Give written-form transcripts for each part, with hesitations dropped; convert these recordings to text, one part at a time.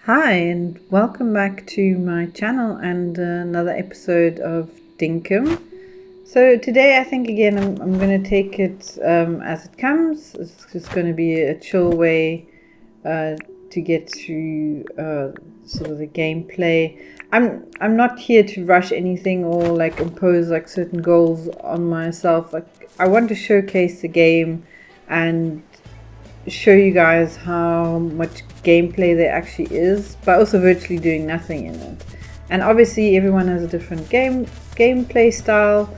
Hi, and welcome back to my channel and another episode of Dinkum. So today I think again I'm going to take it as it comes. It's just going to be a chill way to get through sort of the gameplay. I'm not here to rush anything or like impose like certain goals on myself. Like I want to showcase the game and show you guys how much gameplay there actually is, but also virtually doing nothing in it. And obviously everyone has a different gameplay style,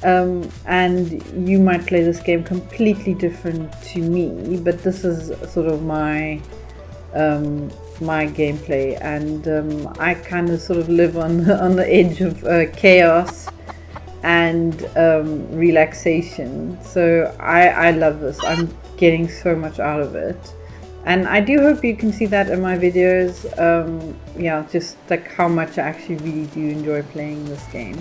and you might play this game completely different to me, but this is sort of my my gameplay, and I kind of sort of live on the edge of chaos and relaxation. So I love this. I'm getting so much out of it, and I do hope you can see that in my videos. Yeah, just like how much I actually really do enjoy playing this game.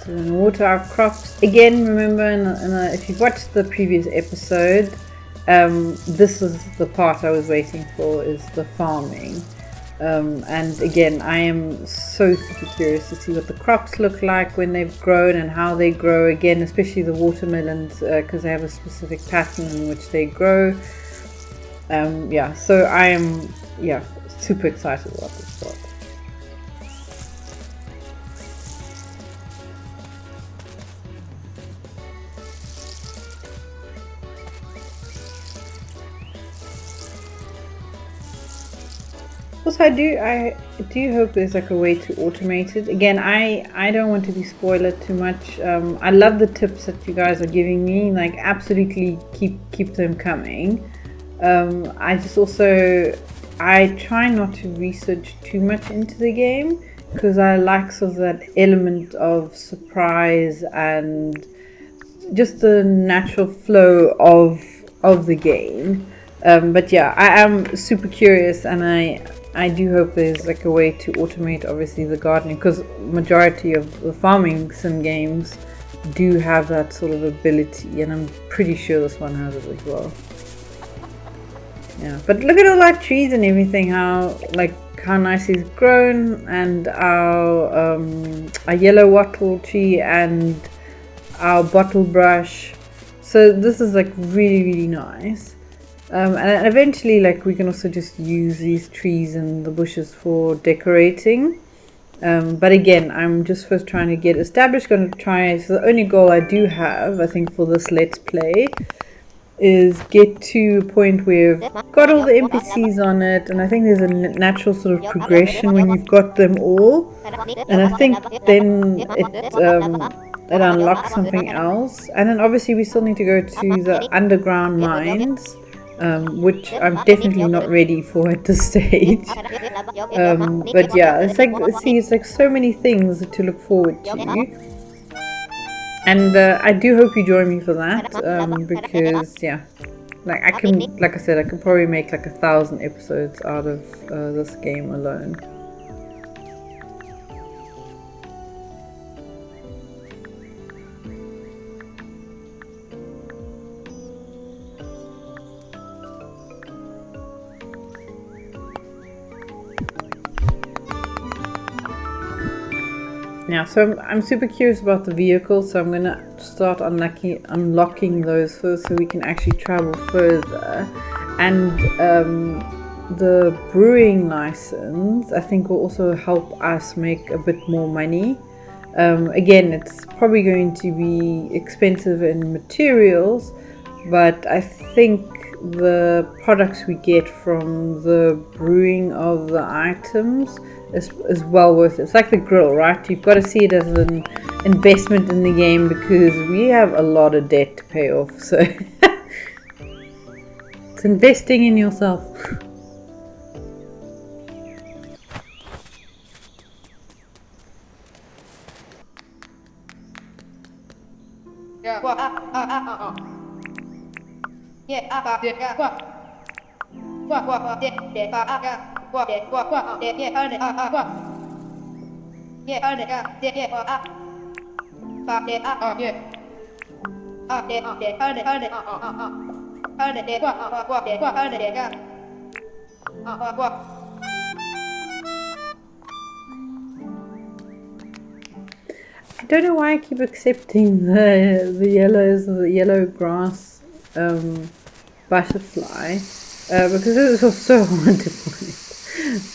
So then water our crops again. Remember, if you've watched the previous episode, this is the part I was waiting for, is the farming. And again, I am so super curious to see what the crops look like when they've grown and how they grow, again especially the watermelons, because they have a specific pattern in which they grow. Yeah, so I am super excited about this part. Also, I do hope there's like a way to automate it. Again, I don't want to be spoiler too much. I love the tips that you guys are giving me. Like, absolutely keep them coming. I just also try not to research too much into the game, because I like sort of that element of surprise and just the natural flow of the game. But yeah, I am super curious, and I do hope there's like a way to automate obviously the gardening, because majority of the farming sim games do have that sort of ability, and I'm pretty sure this one has it as well. Yeah, but look at all our trees and everything, how nicely it's grown, and our yellow wattle tree and our bottle brush. So this is like really nice. And eventually, like, we can also just use these trees and the bushes for decorating. But again, I'm just first trying to get established. Going to try. So the only goal I do have, I think, for this Let's Play is get to a point where I've got all the NPCs on it, and I think there's a natural sort of progression when you've got them all. And I think then it unlocks something else. And then obviously we still need to go to the underground mines. Which I'm definitely not ready for at this stage. But yeah, it's like, see, it's like so many things to look forward to. And I do hope you join me for that, because yeah, like like I said, I could probably make like 1,000 episodes out of this game alone. Now, so I'm super curious about the vehicles, so I'm going to start unlocking those first, so we can actually travel further. And the brewing license, I think, will also help us make a bit more money. Again, it's probably going to be expensive in materials, but I think the products we get from the brewing of the items is well worth it. It's like the grill, right? You've got to see it as an investment in the game, because we have a lot of debt to pay off. So it's investing in yourself. I don't know why I keep accepting the yellow grass butterfly because it was so hard to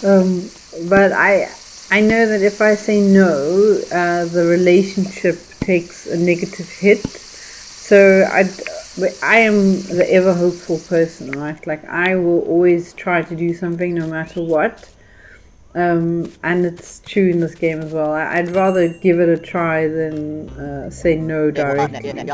find. But I know that if I say no, the relationship takes a negative hit. So I am the ever hopeful person, right? Like I will always try to do something no matter what. And it's true in this game as well. I'd rather give it a try than say no directly.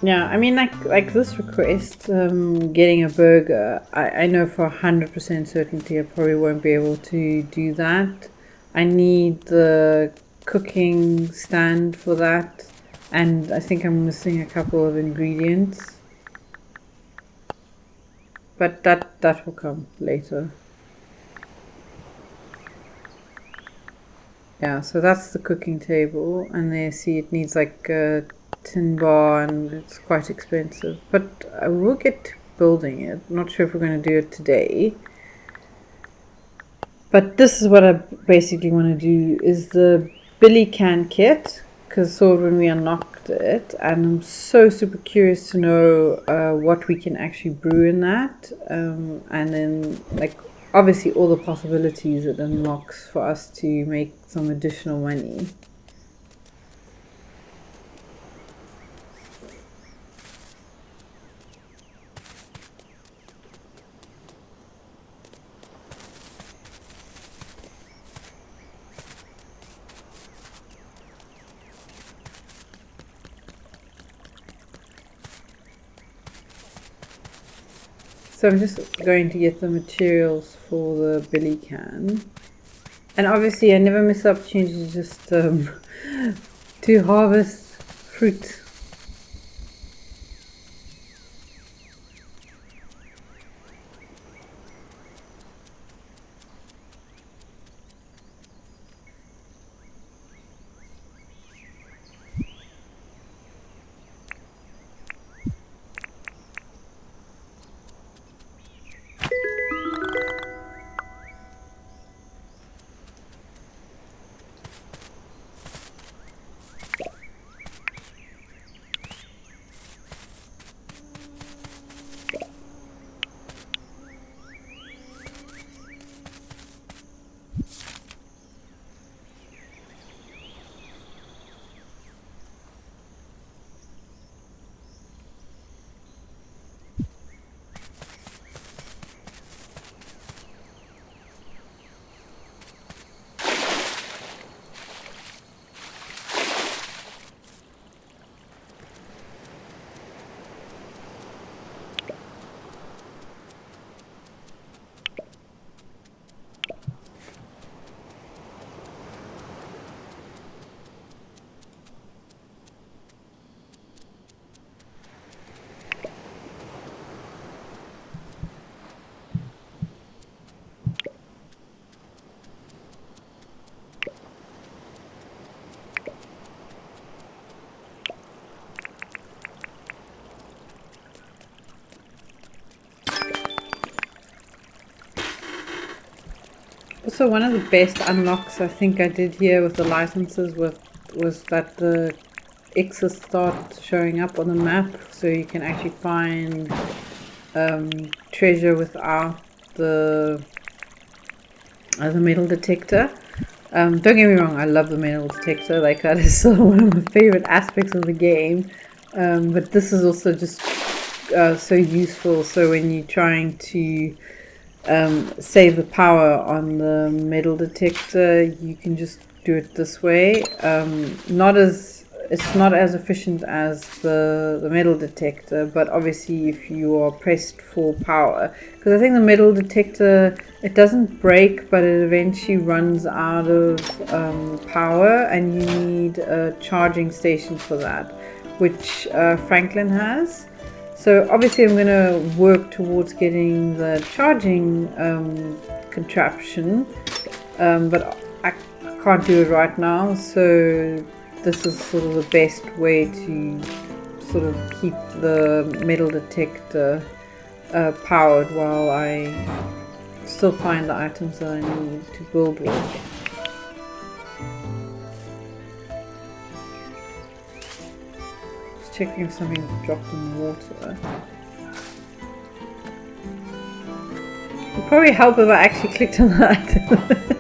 Yeah, I mean, like this request, getting a burger, I know for 100% certainty I probably won't be able to do that. I need the cooking stand for that, and I think I'm missing a couple of ingredients. But that will come later. Yeah, so that's the cooking table, and there, see, it needs like a tin bar, and it's quite expensive. But I will get to building it. I'm not sure if we're going to do it today. But this is what I basically want to do, is the Billy can kit, because saw it when we unlocked it, and I'm so super curious to know what we can actually brew in that, and then like obviously all the possibilities it unlocks for us to make some additional money. So I'm just going to get the materials for the billy can. And obviously I never miss the opportunity to just to harvest fruit. Also, one of the best unlocks I think I did here with the licenses was that the X's start showing up on the map, so you can actually find treasure without the metal detector. Don't get me wrong, I love the metal detector, like that is still one of my favorite aspects of the game, but this is also just so useful. So when you're trying to save the power on the metal detector, you can just do it this way. It's not as efficient as the metal detector, but obviously if you are pressed for power, because I think the metal detector, it doesn't break, but it eventually runs out of power, and you need a charging station for that, which Franklin has. So obviously I'm going to work towards getting the charging contraption, but I can't do it right now, so this is sort of the best way to sort of keep the metal detector powered while I still find the items that I need to build with. Just checking if something dropped in the water. It would probably help if I actually clicked on the item.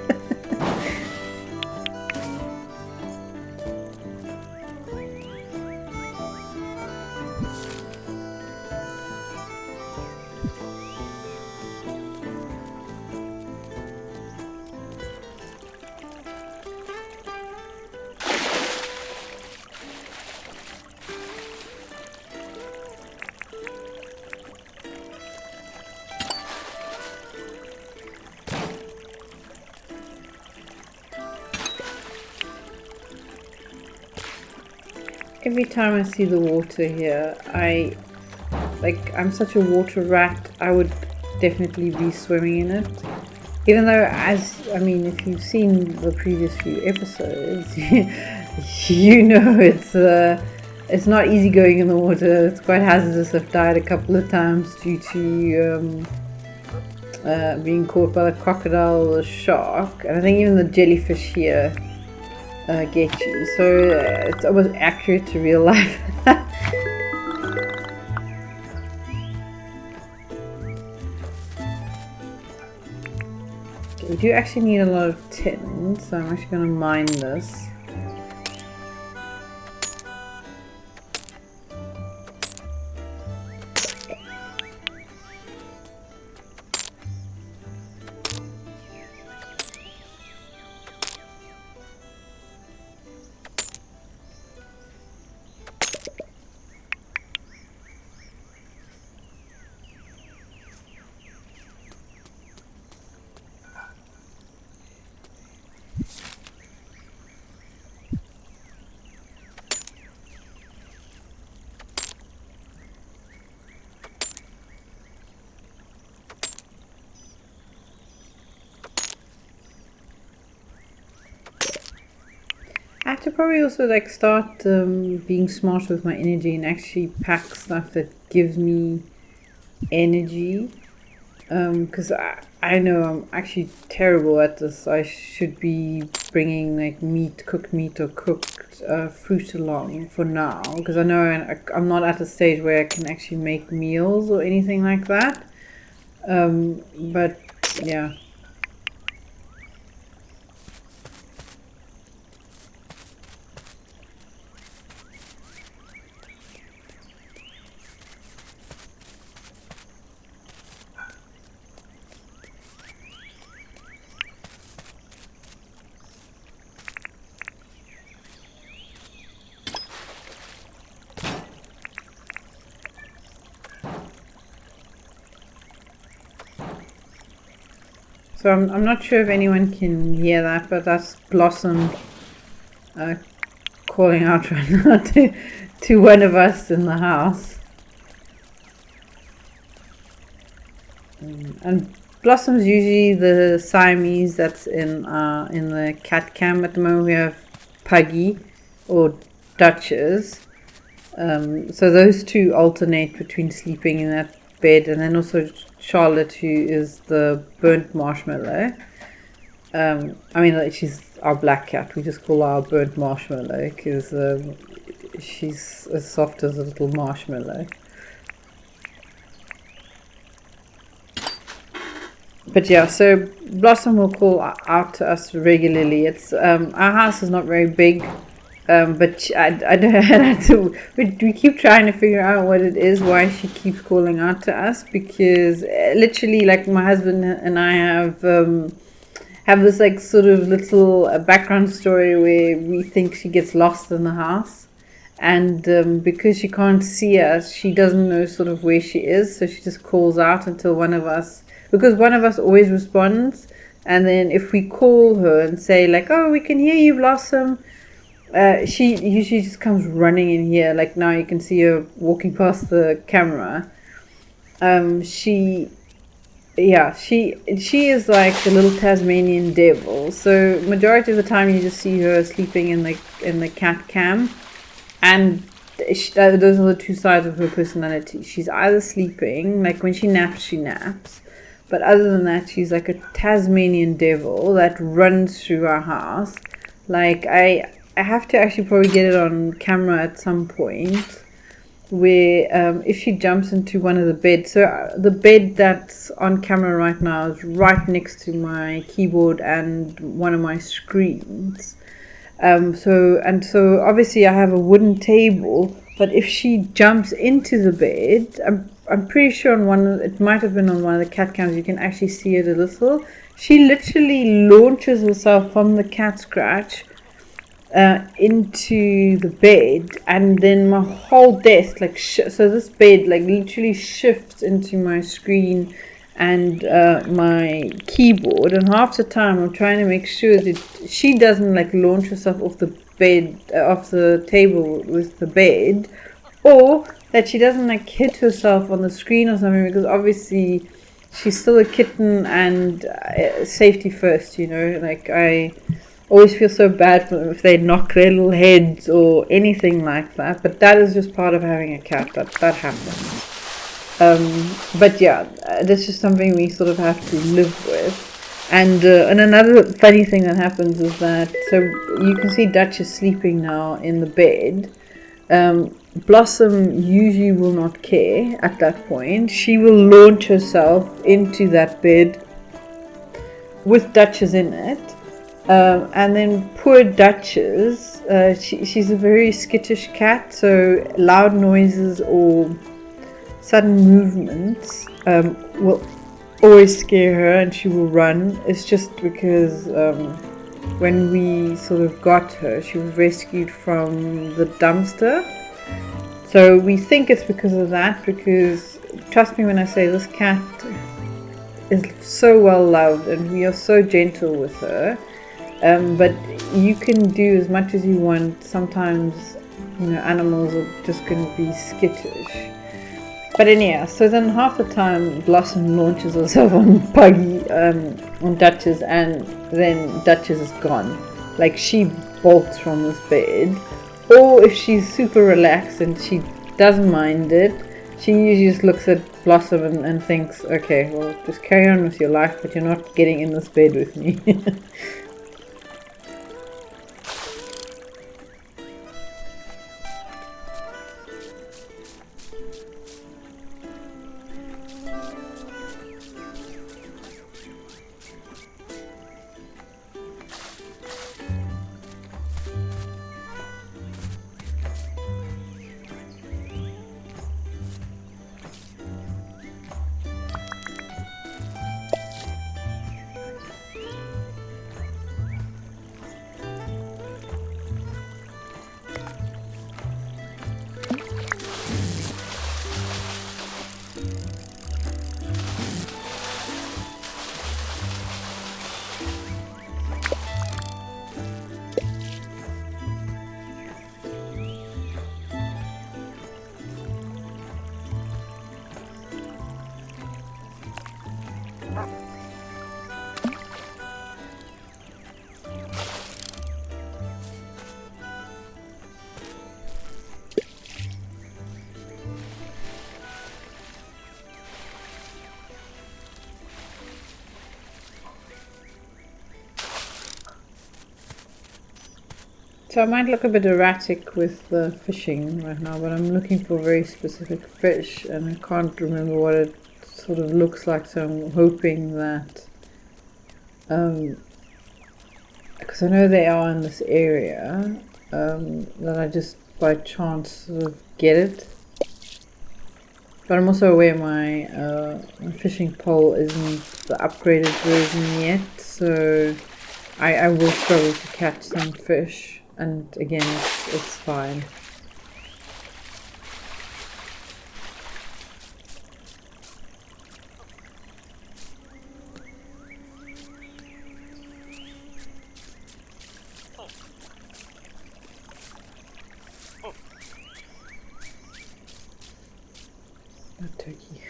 Every time I see the water here, I'm such a water rat, I would definitely be swimming in it. Even though, if you've seen the previous few episodes, you know it's not easy going in the water. It's quite hazardous. I've died a couple of times due to being caught by the crocodile or the shark, and I think even the jellyfish here get you. So it's almost accurate to real life. We do actually need a lot of tin, so I'm actually going to mine this. I have to probably also start being smarter with my energy and actually pack stuff that gives me energy, because I know I'm actually terrible at this. I should be bringing cooked meat or cooked fruit along for now, because I know I'm not at a stage where I can actually make meals or anything like that, but yeah. So I'm not sure if anyone can hear that, but that's Blossom calling out right now to one of us in the house. And Blossom's usually the Siamese that's in the cat cam. At the moment we have Puggy or Duchess. So those two alternate between sleeping in that bed, and then also Charlotte, who is the burnt marshmallow. She's our black cat. We just call her our burnt marshmallow because she's as soft as a little marshmallow. But yeah, so Blossom will call out to us regularly. It's our house is not very big, But I don't know. We keep trying to figure out what it is, why she keeps calling out to us, because literally, like, my husband and I have this like sort of little background story where we think she gets lost in the house, and because she can't see us, she doesn't know sort of where she is, so she just calls out until one of us always responds, and then if we call her and say like, oh, we can hear you, Blossom, she usually just comes running in here. Like now you can see her walking past the camera. She is like the little Tasmanian devil. So majority of the time you just see her sleeping in the cat cam, and those are the two sides of her personality. She's either sleeping, like when she naps, but other than that, she's like a Tasmanian devil that runs through our house. Like I have to actually probably get it on camera at some point, where if she jumps into one of the beds, so the bed that's on camera right now is right next to my keyboard and one of my screens. So obviously I have a wooden table, but if she jumps into the bed, I'm pretty sure it might have been on one of the cat cams, you can actually see it a little. She literally launches herself from the cat scratch into the bed, and then my whole desk so this bed like literally shifts into my screen and my keyboard, and half the time I'm trying to make sure that she doesn't like launch herself off the bed, off the table with the bed, or that she doesn't like hit herself on the screen or something, because obviously she's still a kitten and safety first, like I always feel so bad for them if they knock their little heads or anything like that. But that is just part of having a cat. That happens. But yeah, that's just something we sort of have to live with. And another funny thing that happens is that, so you can see Dutch is sleeping now in the bed. Blossom usually will not care at that point. She will launch herself into that bed with Duchess in it. And then poor Duchess, she's a very skittish cat, so loud noises or sudden movements will always scare her, and she will run. It's just because when we sort of got her, she was rescued from the dumpster. So we think it's because of that, because trust me when I say this cat is so well loved and we are so gentle with her. But you can do as much as you want. Sometimes, animals are just going to be skittish. But anyhow, so then half the time Blossom launches herself on Puggy, on Duchess, and then Duchess is gone. Like she bolts from this bed. Or if she's super relaxed and she doesn't mind it, she usually just looks at Blossom and thinks, okay, well, just carry on with your life, but you're not getting in this bed with me. So I might look a bit erratic with the fishing right now, but I'm looking for a very specific fish and I can't remember what it sort of looks like, so I'm hoping that, because I know they are in this area, that I just by chance sort of get it. But I'm also aware my fishing pole isn't the upgraded version yet, so I will struggle to catch some fish, and again, it's fine. A turkey.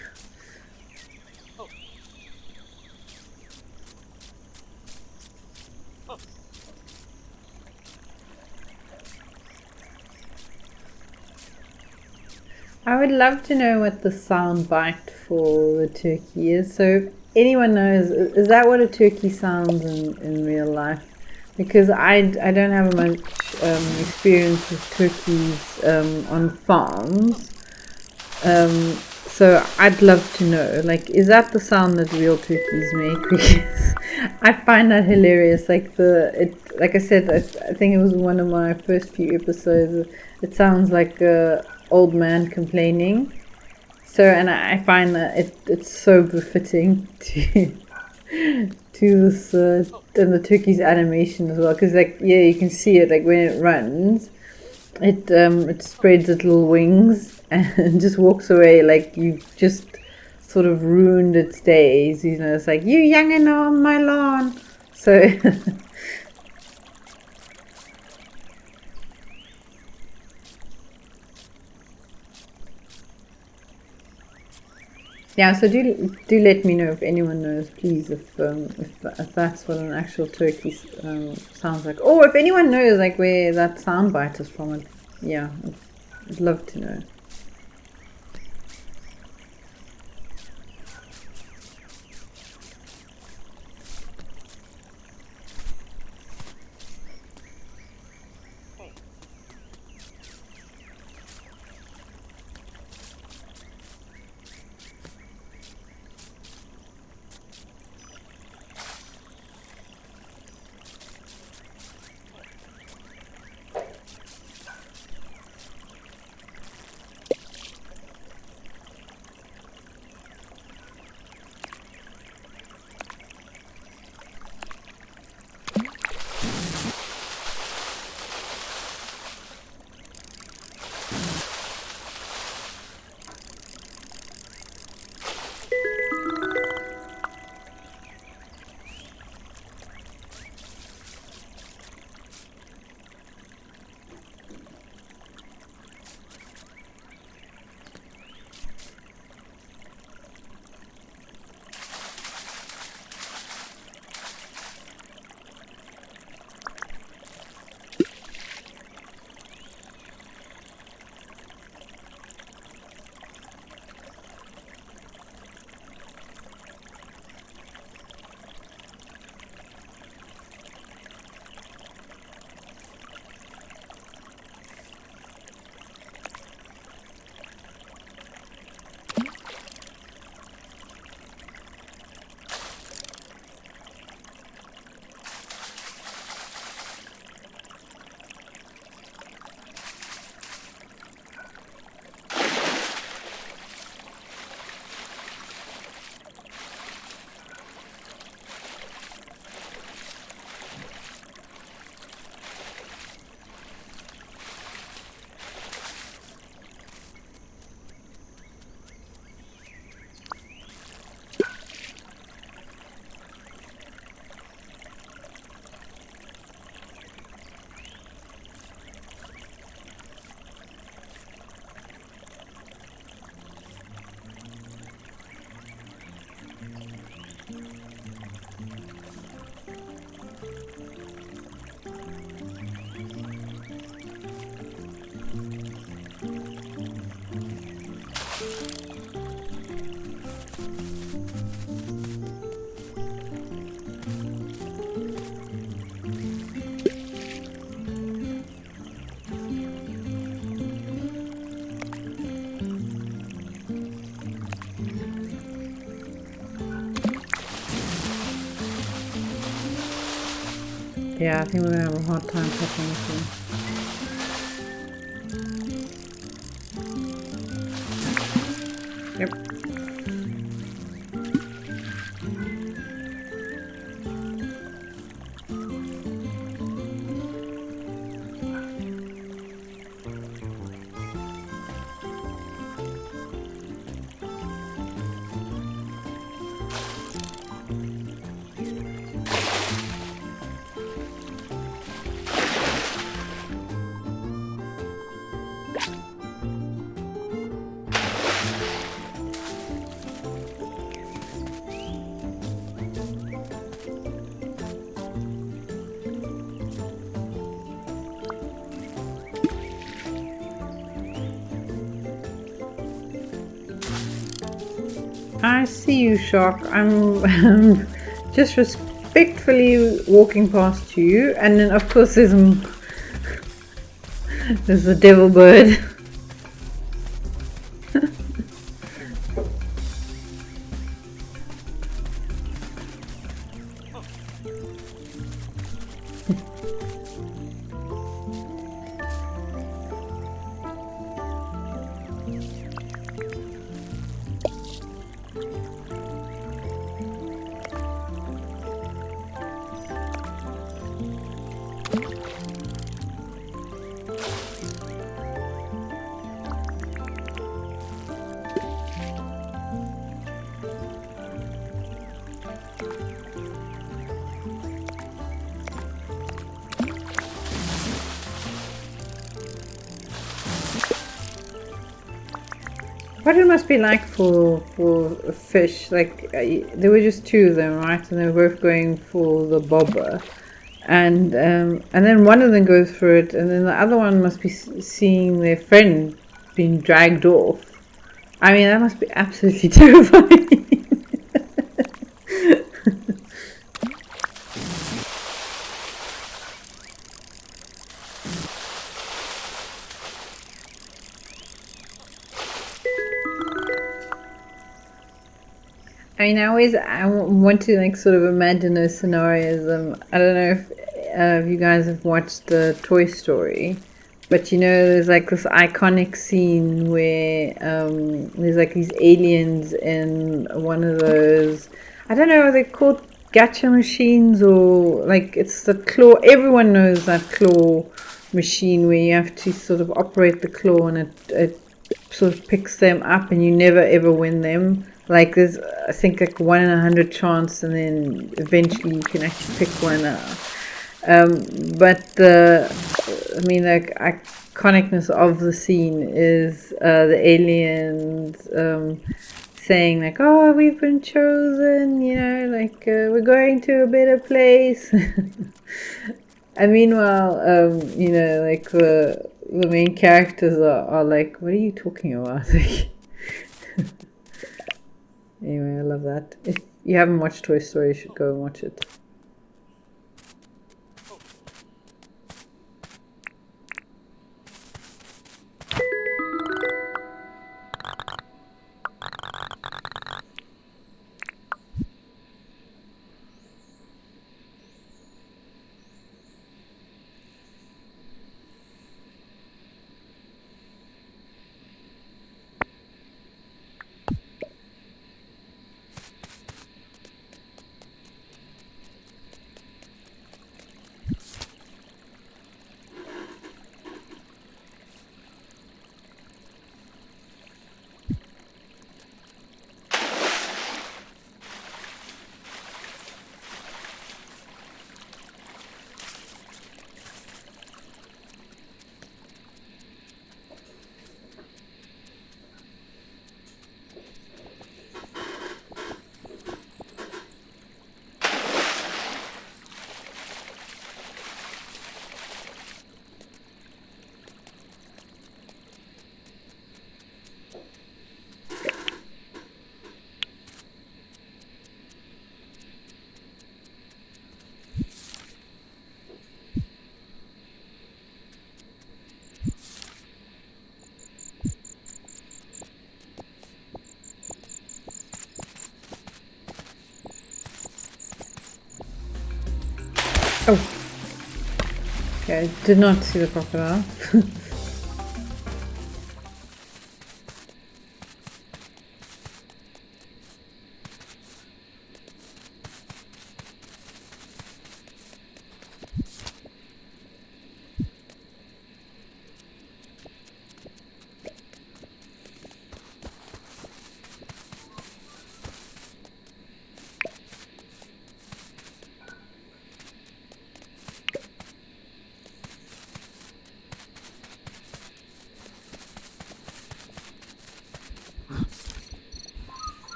I would love to know what the sound bite for the turkey is. So if anyone knows, is that what a turkey sounds in real life? Because I don't have much experience with turkeys on farms. So I'd love to know, like, is that the sound that real turkeys make? Because I find that hilarious. Like like I said, I think it was one of my first few episodes. It sounds like a old man complaining. So, and I find that it's so befitting to this and the turkey's animation as well. Because like, yeah, you can see it like when it runs. It spreads its little wings and just walks away like you've just sort of ruined its days. You know, it's like, you youngin' on my lawn. So yeah, so do let me know if anyone knows, please, if that's what an actual turkey sounds like, or if anyone knows like where that sound bite is from. Yeah, I'd love to know. Yeah, I think we're gonna have a hard time catching this one. Yep. I see you, Shark. I'm just respectfully walking past you, and then of course there's the devil bird. What it must be like for a fish, like there were just two of them, right? And they were both going for the bobber, and then one of them goes for it, and then the other one must be seeing their friend being dragged off. I mean, that must be absolutely terrifying. I mean, I want to like sort of imagine those scenarios. I don't know if you guys have watched Toy Story, but you know, there's like this iconic scene where there's like these aliens in one of those. I don't know, are they called gacha machines, or like it's the claw? Everyone knows that claw machine where you have to sort of operate the claw, and it sort of picks them up, and you never ever win them. Like there's, I think, like 1 in 100 chance, and then eventually you can actually pick one up. But the iconicness of the scene is the aliens saying like, "Oh, we've been chosen," you know, like we're going to a better place. And meanwhile, you know, like the main characters are like, "What are you talking about?" Anyway, I love that. If you haven't watched Toy Story, you should go and watch it. Oh, okay, I did not see the crocodile.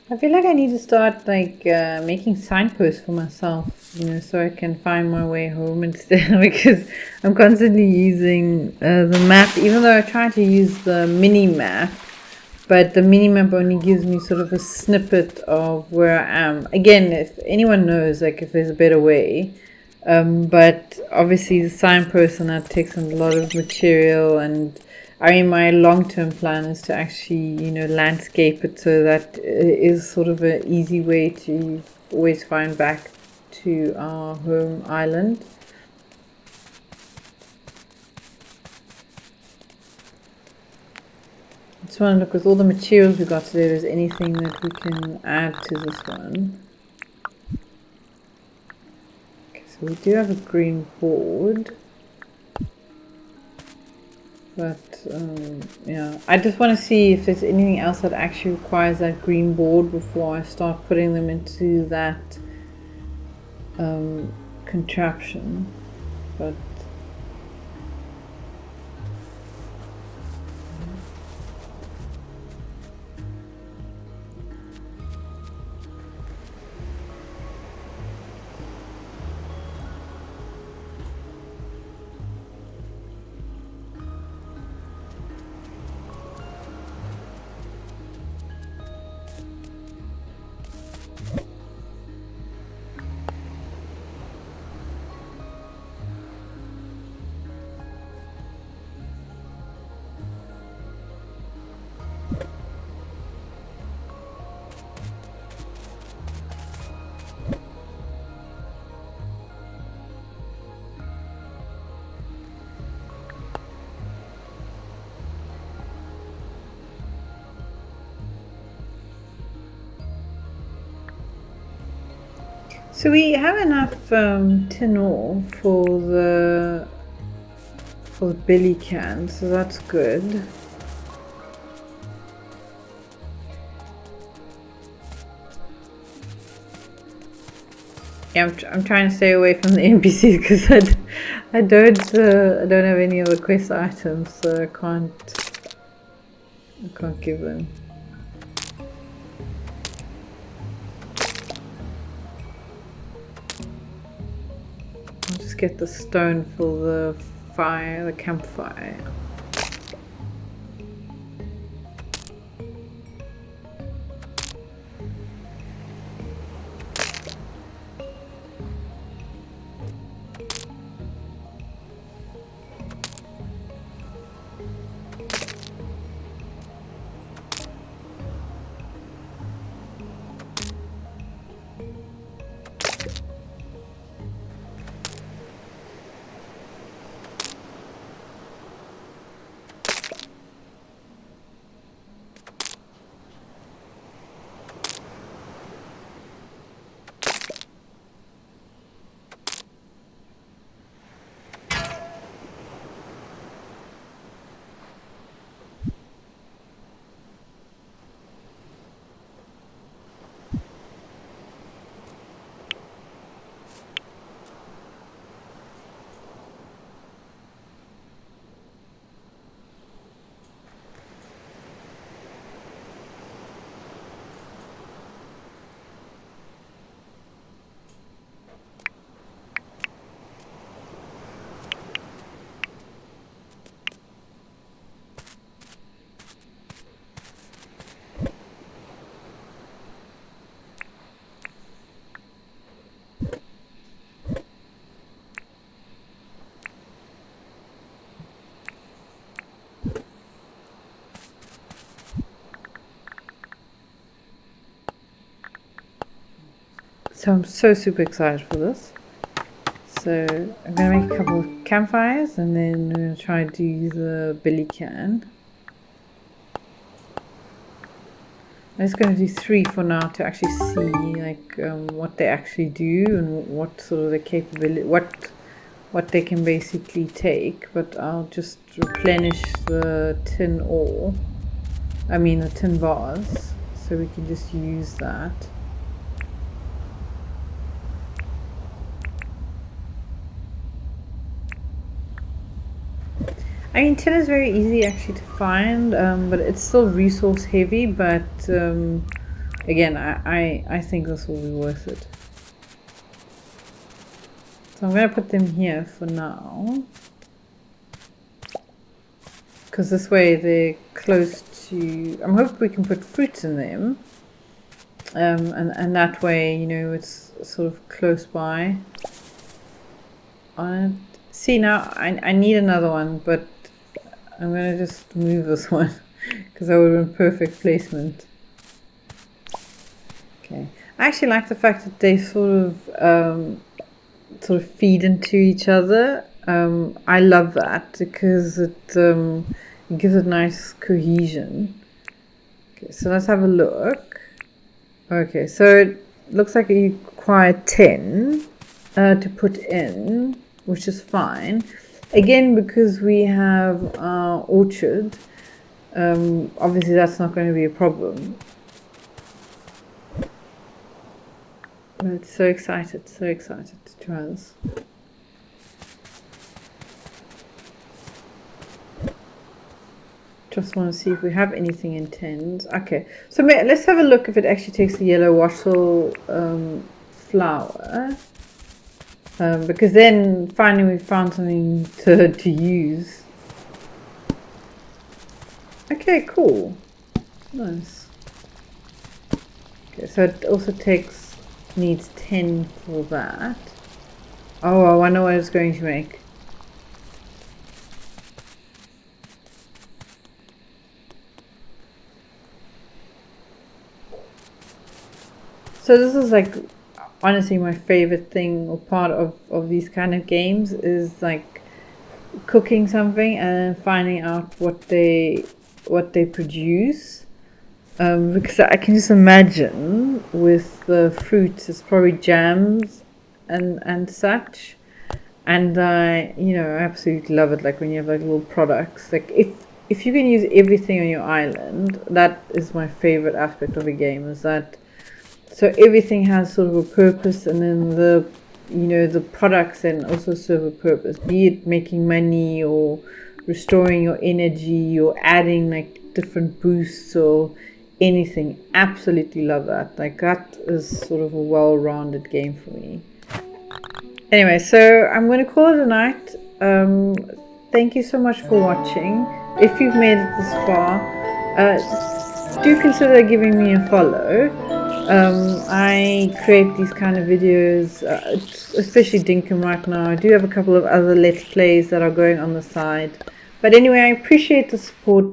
I feel like I need to start like making signposts for myself, you know, so I can find my way home instead. Because I'm constantly using the map, even though I try to use the mini map, but the mini map only gives me sort of a snippet of where I am. Again, if anyone knows, like if there's a better way, but obviously the signpost and that takes a lot of material, and I mean my long-term plan is to actually, you know, landscape it so that it is sort of an easy way to always find back to our home island. I just want to look with all the materials we got today, if there's anything that we can add to this one. So we do have a green board, but yeah, I just want to see if there's anything else that actually requires that green board before I start putting them into that contraption. But so we have enough tin ore for the billy can, so that's good. Yeah, I'm trying to stay away from the NPCs because I don't have any other quest items, so I can't give them. I'll just get the stone for the fire, the campfire. So I'm so super excited for this. So I'm going to make a couple of campfires and then we're going to try to do the billy can. I'm just going to do 3 for now to actually see like what they actually do and what sort of the capability, what they can basically take. But I'll just replenish the tin ore, I mean the tin bars, so we can just use that. I mean, tin is very easy actually to find, but it's still resource heavy, but again, I think this will be worth it. So I'm going to put them here for now, because this way they're close to, I'm hoping we can put fruits in them, and that way, you know, it's sort of close by. See, now I need another one, but I'm going to just move this one because that would have been perfect placement. Okay, I actually like the fact that they sort of feed into each other. I love that because it gives it nice cohesion. Okay, so let's have a look. Okay, so it looks like you require 10 to put in, which is fine. Again, because we have our orchard, obviously that's not going to be a problem. But so excited to try this. Just want to see if we have anything in tins. Okay, so let's have a look if it actually takes the yellow wassail flour. Because then finally we found something to use. Okay, cool. Nice. Okay, so it also needs 10 for that. Oh, I wonder what it's going to make. So this is like honestly my favorite thing or part of these kind of games is like cooking something and finding out what they produce, because I can just imagine with the fruits it's probably jams and such, and I absolutely love it, like when you have like little products, like if you can use everything on your island, that is my favorite aspect of a game, is that so everything has sort of a purpose, and then the products then also serve a purpose, be it making money or restoring your energy or adding like different boosts or anything. Absolutely love that. Like that is sort of a well-rounded game for me. Anyway, so I'm going to call it a night. Thank you so much for watching. If you've made it this far, do consider giving me a follow. I create these kind of videos, especially Dinkum right now. I do have a couple of other Let's Plays that are going on the side. But anyway, I appreciate the support.